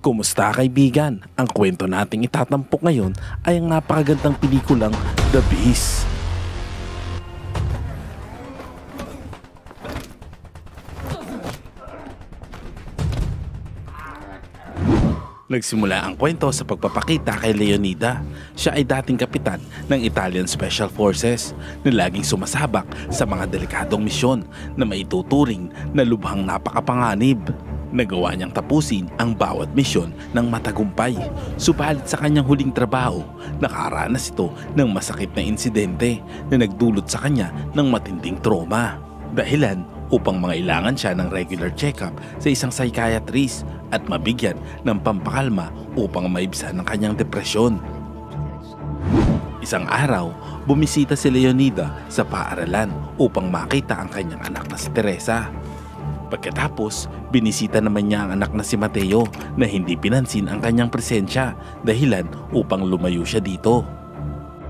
Kumusta kaibigan? Ang kwento nating itatampok ngayon ay ang napakagandang pelikulang The Beast. Nagsimula ang kwento sa pagpapakita kay Leonida. Siya ay dating kapitan ng Italian Special Forces na laging sumasabak sa mga delikadong misyon na maituturing na lubhang napakapanganib. Nagawa niyang tapusin ang bawat misyon ng matagumpay. Subalit sa kanyang huling trabaho, nakaranas ito ng masakit na insidente na nagdulot sa kanya ng matinding trauma. Dahilan upang mangailangan siya ng regular check-up sa isang psychiatrist at mabigyan ng pampakalma upang maibsan ang kanyang depresyon. Isang araw, bumisita si Leonida sa paaralan upang makita ang kanyang anak na si Teresa. Pagkatapos, binisita naman niya ang anak na si Mateo na hindi pinansin ang kanyang presensya dahilan upang lumayo siya dito.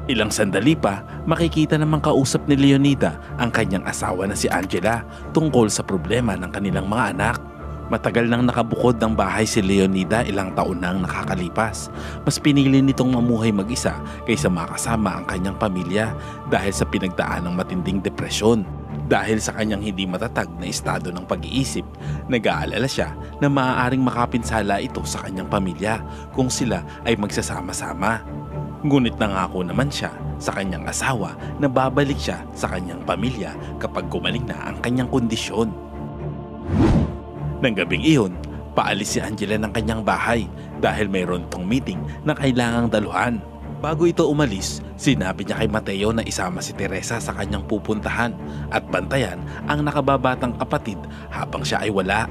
Ilang sandali pa, makikita namang kausap ni Leonida ang kanyang asawa na si Angela tungkol sa problema ng kanilang mga anak. Matagal nang nakabukod ng bahay si Leonida, ilang taon nang nakakalipas. Mas pinili nitong mamuhay mag-isa kaysa makasama ang kanyang pamilya dahil sa pinagdaan ng matinding depresyon. Dahil sa kanyang hindi matatag na estado ng pag-iisip, nag-aalala siya na maaaring makapinsala ito sa kanyang pamilya kung sila ay magsasama-sama. Ngunit nangako naman siya sa kanyang asawa na babalik siya sa kanyang pamilya kapag gumaling na ang kanyang kondisyon. Nang gabing iyon, paalis si Angela ng kanyang bahay dahil mayroon itong meeting na kailangang daluhan. Bago ito umalis, sinabi niya kay Mateo na isama si Teresa sa kanyang pupuntahan at bantayan ang nakababatang kapatid habang siya ay wala.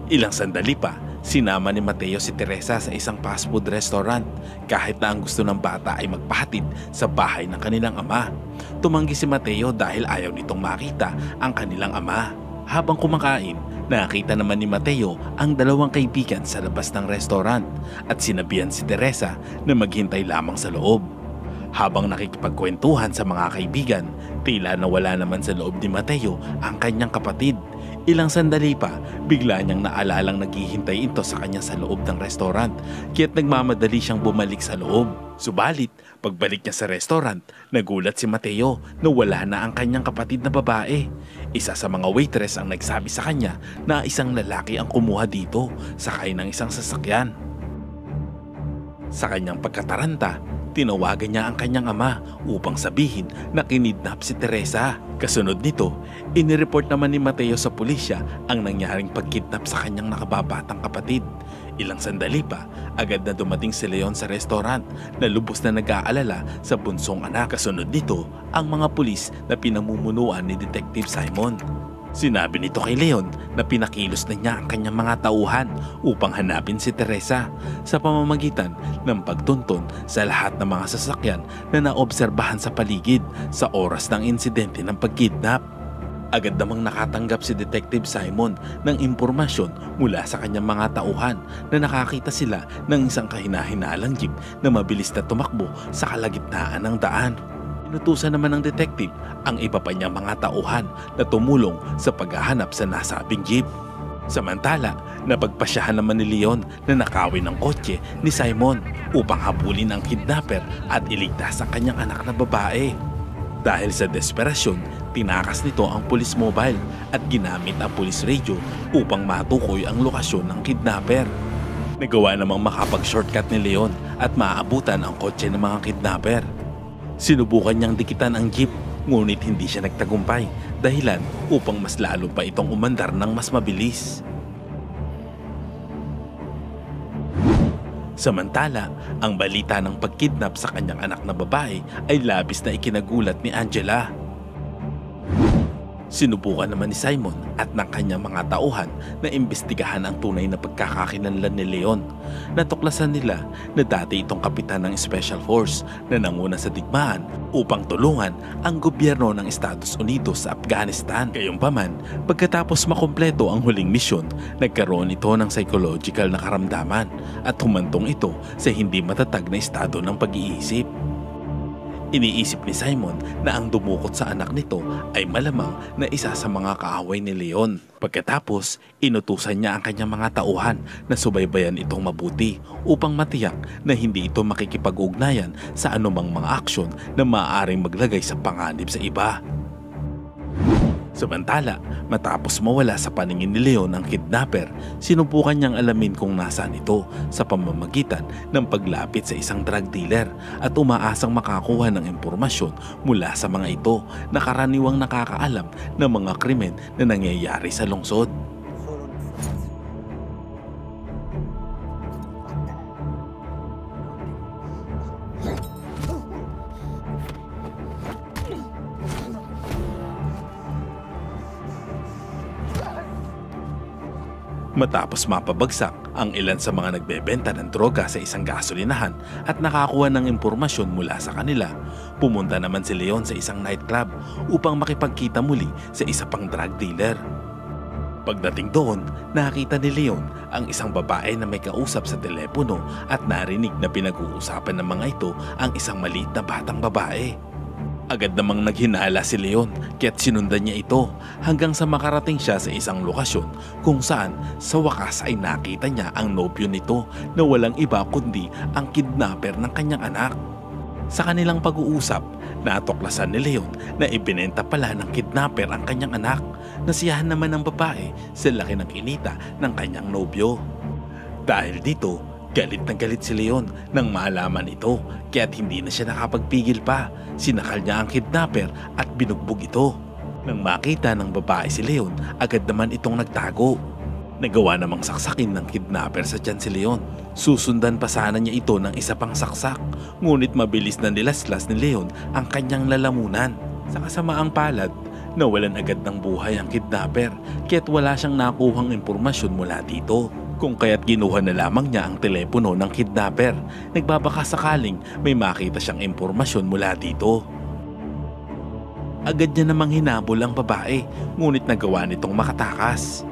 Ilang sandali pa, sinama ni Mateo si Teresa sa isang fast food restaurant kahit na ang gusto ng bata ay magpahatid sa bahay ng kanilang ama. Tumanggi si Mateo dahil ayaw nitong makita ang kanilang ama. Habang kumakain, nakita naman ni Mateo ang dalawang kaibigan sa labas ng restaurant at sinabihan si Teresa na maghintay lamang sa loob. Habang nakikipagkwentuhan sa mga kaibigan, tila nawala naman sa loob ni Mateo ang kanyang kapatid. Ilang sandali pa, bigla niyang naalalang naghihintay ito sa kanya sa loob ng restaurant, kaya't nagmamadali siyang bumalik sa loob. Subalit, pagbalik niya sa restaurant, nagulat si Mateo na wala na ang kanyang kapatid na babae. Isa sa mga waitress ang nagsabi sa kanya na isang lalaki ang kumuha dito, sakay ng isang sasakyan. Sa kanyang pagkataranta, tinawagan niya ang kanyang ama upang sabihin na kinidnap si Teresa. Kasunod nito, inireport naman ni Mateo sa pulisya ang nangyaring pagkidnap sa kanyang nakababatang kapatid. Ilang sandali pa, agad na dumating si Leon sa restaurant na lubos na nag-aalala sa bunsong anak. Kasunod nito, ang mga pulis na pinamumunuan ni Detective Simon. Sinabi nito kay Leon na pinakilos na niya ang kanyang mga tauhan upang hanapin si Teresa sa pamamagitan ng pagtuntun sa lahat ng mga sasakyan na naobserbahan sa paligid sa oras ng insidente ng pagkidnap. Agad namang nakatanggap si Detective Simon ng impormasyon mula sa kanyang mga tauhan na nakakita sila ng isang kahinahinalang jeep na mabilis na tumakbo sa kalagitnaan ng daan. Inutusan naman ng detective ang iba pa niyang mga tauhan na tumulong sa paghahanap sa nasabing jeep. Samantala, napagpasyahan naman ni Leon na nakawin ang kotse ni Simon upang habulin ang kidnapper at iligtas ang kanyang anak na babae. Dahil sa desperasyon, tinakas nito ang police mobile at ginamit ang police radio upang matukoy ang lokasyon ng kidnapper. Nagawa namang makapag-shortcut ni Leon at maabutan ang kotse ng mga kidnapper. Sinubukan niyang dikitan ang jeep, ngunit hindi siya nagtagumpay, dahilan upang mas lalo pa itong umandar ng mas mabilis. Samantala, ang balita ng pagkidnap sa kanyang anak na babae ay labis na ikinagulat ni Angela. Sinubukan naman ni Simon at ng kanyang mga tauhan na imbestigahan ang tunay na pagkakakilanlan ni Leon. Natuklasan nila na dati itong kapitan ng Special Force na nanguna sa digmaan upang tulungan ang gobyerno ng Estados Unidos sa Afghanistan. Gayunpaman, pagkatapos makumpleto ang huling misyon, nagkaroon ito ng psychological na karamdaman at humantong ito sa hindi matatag na estado ng pag-iisip. Iniisip ni Simon na ang dumukot sa anak nito ay malamang na isa sa mga kaaway ni Leon. Pagkatapos, inutusan niya ang kanyang mga tauhan na subaybayan itong mabuti upang matiyak na hindi ito makikipag-ugnayan sa anumang mga aksyon na maaaring maglagay sa panganib sa iba. Samantala, matapos mawala sa paningin ni Leon ang kidnapper, sinubukan niyang alamin kung nasaan ito sa pamamagitan ng paglapit sa isang drug dealer at umaasang makakuha ng impormasyon mula sa mga ito na karaniwang nakakaalam ng mga krimen na nangyayari sa lungsod. Matapos mapabagsak ang ilan sa mga nagbebenta ng droga sa isang gasolinahan at nakakuha ng impormasyon mula sa kanila, pumunta naman si Leon sa isang nightclub upang makipagkita muli sa isa pang drug dealer. Pagdating doon, nakita ni Leon ang isang babae na may kausap sa telepono at narinig na pinag-uusapan ng mga ito ang isang maliit na batang babae. Agad namang naghinala si Leon kaya't sinundan niya ito hanggang sa makarating siya sa isang lokasyon kung saan sa wakas ay nakita niya ang nobyo nito na walang iba kundi ang kidnapper ng kanyang anak. Sa kanilang pag-uusap, natuklasan ni Leon na ibinenta pala ng kidnapper ang kanyang anak. Nasiyahan naman ng babae sa laki ng kinita ng kanyang nobyo. Dahil dito, galit na galit si Leon nang malaman ito kaya't hindi na siya nakapagpigil pa. Sinakal niya ang kidnapper at binugbog ito. Nang makita ng babae si Leon, agad naman itong nagtago. Nagawa namang saksakin ng kidnapper sa tiyan si Leon. Susundan pa sana niya ito ng isa pang saksak, ngunit mabilis na nilaslas ni Leon ang kanyang lalamunan. Sa kasamaang palad, nawalan agad ng buhay ang kidnapper kaya't wala siyang nakuhang impormasyon mula dito. Kung kaya't ginuha na lamang niya ang telepono ng kidnapper. Nagbabaka sakaling may makita siyang impormasyon mula dito. Agad niya namang hinabol ang babae, ngunit nagawa nitong makatakas.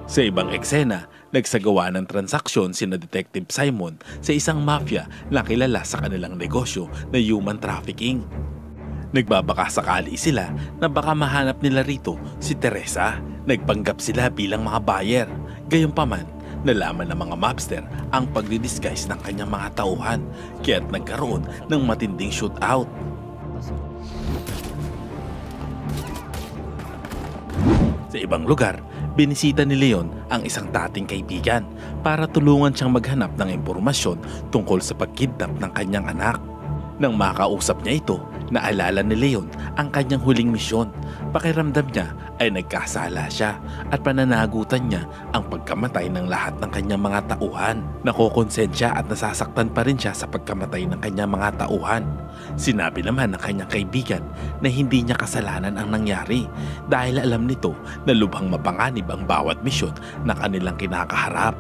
Sa ibang eksena, nagsagawa ng transaksyon sina Detective Simon sa isang mafia na kilala sa kanilang negosyo na human trafficking. Nagbabaka sakali sila na baka mahanap nila rito si Teresa. Nagpanggap sila bilang mga buyer. Gayunpaman, nalaman ng mga mobster ang pagdidisguise ng kanyang mga tauhan kaya't nagkaroon ng matinding shootout. Sa ibang lugar, binisita ni Leon ang isang dating kaibigan para tulungan siyang maghanap ng impormasyon tungkol sa pagkidnap ng kanyang anak. Nang makausap niya ito, naalala ni Leon ang kanyang huling misyon. Pakiramdam niya ay nagkasala siya at pananagutan niya ang pagkamatay ng lahat ng kanyang mga tauhan. Nakokonsensya at nasasaktan pa rin siya sa pagkamatay ng kanyang mga tauhan. Sinabi naman ng kanyang kaibigan na hindi niya kasalanan ang nangyari dahil alam nito na lubhang mapanganib ang bawat misyon na kanilang kinakaharap.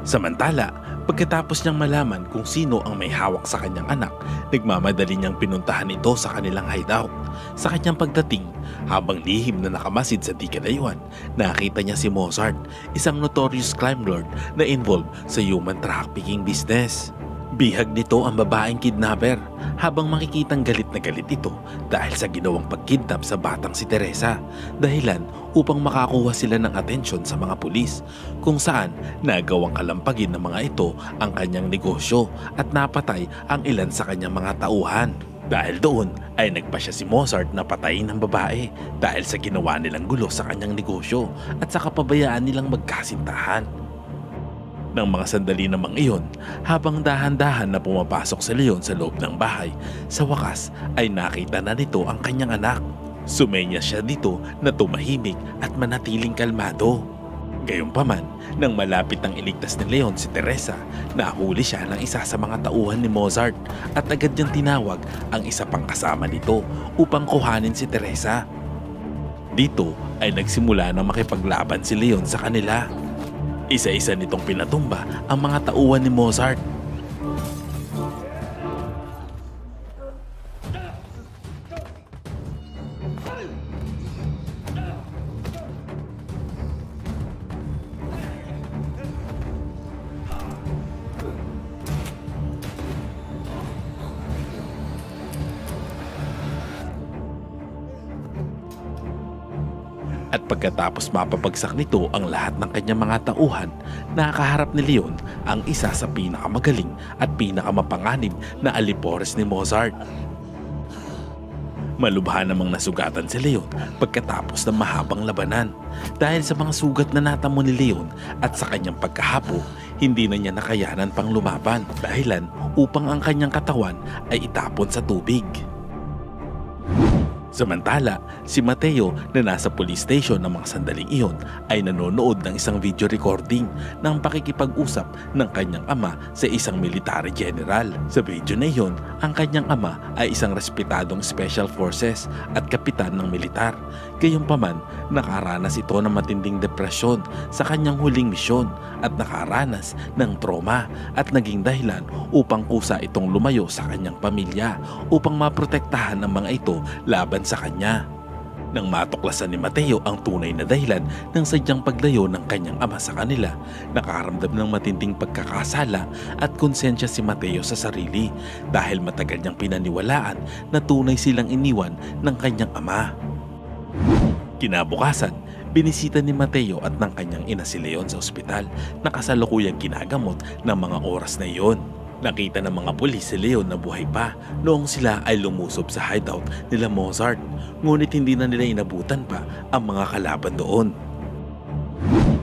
Samantala, pagkatapos niyang malaman kung sino ang may hawak sa kanyang anak, nagmamadali niyang pinuntahan ito sa kanilang hideout. Sa kanyang pagdating, habang lihim na nakamasid sa di kalayuan, nakita niya si Mozart, isang notorious crime lord na involved sa human trafficking business. Bihag nito ang babaeng kidnapper habang makikitang galit na galit ito dahil sa ginawang pagkidnap sa batang si Teresa, dahilan upang makakuha sila ng atensyon sa mga pulis kung saan nagawang kalampagin ng mga ito ang kanyang negosyo at napatay ang ilan sa kanyang mga tauhan. Dahil doon ay nagpasya si Mozart na patayin ng babae dahil sa ginawa nilang gulo sa kanyang negosyo at sa kapabayaan nilang magkasintahan. Ng mga sandali namang iyon, habang dahan-dahan na pumapasok si Leon sa loob ng bahay, sa wakas ay nakita na nito ang kanyang anak. Sumenya siya dito na tumahimik at manatiling kalmado. Gayunpaman, nang malapit ang iligtas ni Leon si Teresa, nahuli siya ng isa sa mga tauhan ni Mozart at agad niyang tinawag ang isa pang kasama nito upang kuhanin si Teresa. Dito ay nagsimula na makipaglaban si Leon sa kanila. Isa-isa nitong pinatumba ang mga tauhan ni Mozart. At pagkatapos mapabagsak nito ang lahat ng kanyang mga tauhan, nakaharap ni Leon ang isa sa pinakamagaling at pinakamapanganib na alipores ni Mozart. Malubha namang nasugatan si Leon pagkatapos ng mahabang labanan. Dahil sa mga sugat na natamo ni Leon at sa kanyang pagkahapo, hindi na niya nakayanan pang lumaban, dahilan upang ang kanyang katawan ay itapon sa tubig. Samantala, si Mateo na nasa police station ng mga sandaling iyon ay nanonood ng isang video recording ng pakikipag-usap ng kanyang ama sa isang military general. Sa video na iyon, ang kanyang ama ay isang respetadong special forces at kapitan ng militar. Gayunpaman, nakaranas ito ng matinding depresyon sa kanyang huling misyon at nakaranas ng trauma at naging dahilan upang kusa itong lumayo sa kanyang pamilya upang maprotektahan ang mga ito laban sa kanya. Nang matuklasan ni Mateo ang tunay na dahilan ng sadyang paglayo ng kanyang ama sa kanila, nakaramdam ng matinding pagkakasala at konsensya si Mateo sa sarili dahil matagal niyang pinaniwalaan na tunay silang iniwan ng kanyang ama. Kinabukasan, binisita ni Mateo at ng kanyang ina si Leon sa ospital na kasalukuyang ginagamot ng mga oras na iyon. Nakita ng mga pulis si Leon na buhay pa noong sila ay lumusob sa hideout nila Mozart, ngunit hindi na nila inabutan pa ang mga kalaban doon.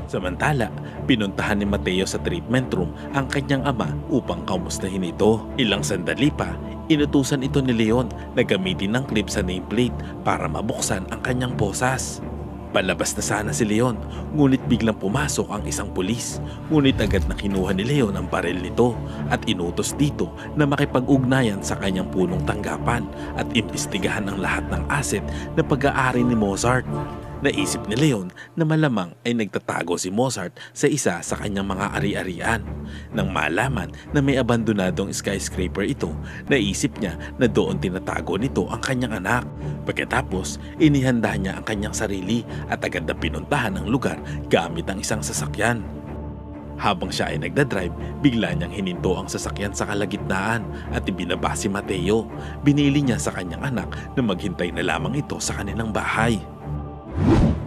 Samantala, pinuntahan ni Mateo sa treatment room ang kanyang ama upang kamustahin ito. Ilang sandali pa, inutusan ito ni Leon na gamitin ng clip sa nameplate para mabuksan ang kanyang bosas. Palabas na sana si Leon, ngunit biglang pumasok ang isang pulis. Ngunit agad na kinuha ni Leon ang baril nito at inutos dito na makipag-ugnayan sa kanyang punong tanggapan at imbestigahan ang lahat ng asset na pag-aari ni Mozart. Naisip ni Leon na malamang ay nagtatago si Mozart sa isa sa kanyang mga ari-arian. Nang malaman na may abandonadong skyscraper ito, naisip niya na doon tinatago nito ang kanyang anak. Pagkatapos, inihanda niya ang kanyang sarili at agad na pinuntahan ang lugar gamit ang isang sasakyan. Habang siya ay nagdadrive, bigla niyang hininto ang sasakyan sa kalagitnaan at ibinaba si Mateo. Binili niya sa kanyang anak na maghintay na lamang ito sa kanilang bahay.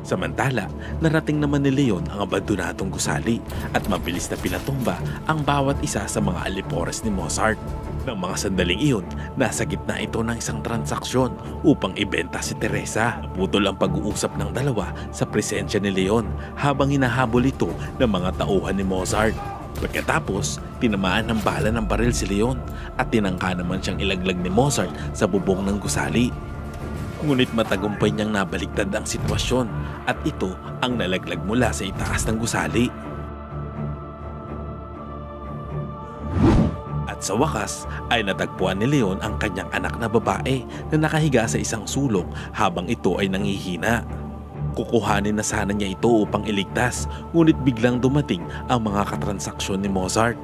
Samantala, narating naman ni Leon ang abandonadong gusali at mabilis na pinatumba ang bawat isa sa mga alipores ni Mozart. Nang mga sandaling iyon, nasa gitna ito ng isang transaksyon upang ibenta si Teresa. Naputol ang pag-uusap ng dalawa sa presensya ni Leon habang hinahabol ito ng mga tauhan ni Mozart. Pagkatapos, tinamaan ng bala ng baril si Leon at tinangka naman siyang ilaglag ni Mozart sa bubong ng gusali. Ngunit matagumpay niyang nabaliktad ang sitwasyon at ito ang nalaglag mula sa itaas ng gusali. At sa wakas ay natagpuan ni Leon ang kanyang anak na babae na nakahiga sa isang sulok habang ito ay nangihina. Kukuhanin na sana niya ito upang iligtas, ngunit biglang dumating ang mga katransaksyon ni Mozart.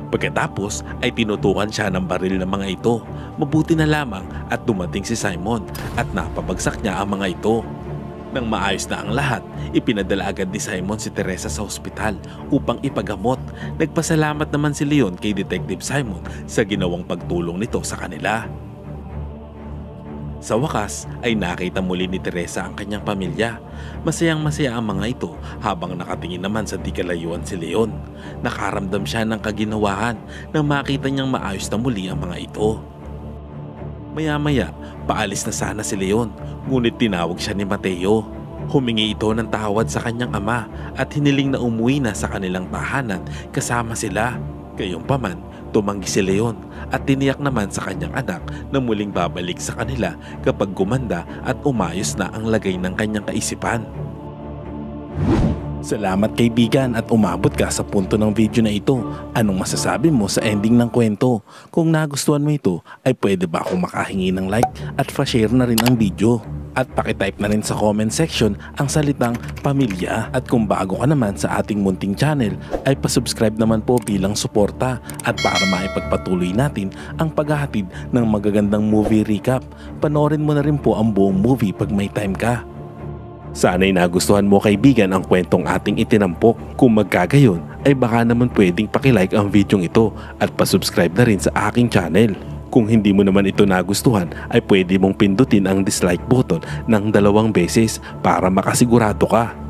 Pagkatapos ay tinutukan siya ng baril ng mga ito. Mabuti na lamang at dumating si Simon at napabagsak niya ang mga ito. Nang maayos na ang lahat, ipinadala agad ni Simon si Teresa sa ospital upang ipagamot. Nagpasalamat naman si Leon kay Detective Simon sa ginawang pagtulong nito sa kanila. Sa wakas ay nakita muli ni Teresa ang kanyang pamilya. Masayang-masaya ang mga ito habang nakatingin naman sa di kalayuan si Leon. Nakaramdam siya ng kaginawahan nang makita niyang maayos na muli ang mga ito. Maya-maya, paalis na sana si Leon, ngunit tinawag siya ni Mateo. Humingi ito ng tawad sa kanyang ama at hiniling na umuwi na sa kanilang tahanan kasama sila. Gayunpaman, tumanggi si Leon at tiniyak naman sa kanyang anak na muling babalik sa kanila kapag gumanda at umayos na ang lagay ng kanyang kaisipan. Salamat kaibigan at umabot ka sa punto ng video na ito. Anong masasabi mo sa ending ng kwento? Kung nagustuhan mo ito, ay pwede ba akong makahingi ng like at pa-share na rin ang video? At pakitype na rin sa comment section ang salitang pamilya. At kung bago ka naman sa ating munting channel, ay pasubscribe naman po bilang suporta at para maipagpatuloy natin ang paghahatid ng magagandang movie recap. Panoorin mo na rin po ang buong movie pag may time ka. Sana'y nagustuhan mo kaibigan ang kwentong ating itinampok. Kung magkagayon ay baka naman pwedeng pakilike ang video ito at pasubscribe na rin sa aking channel. Kung hindi mo naman ito nagustuhan ay pwede mong pindutin ang dislike button ng 2 beses para makasigurado ka.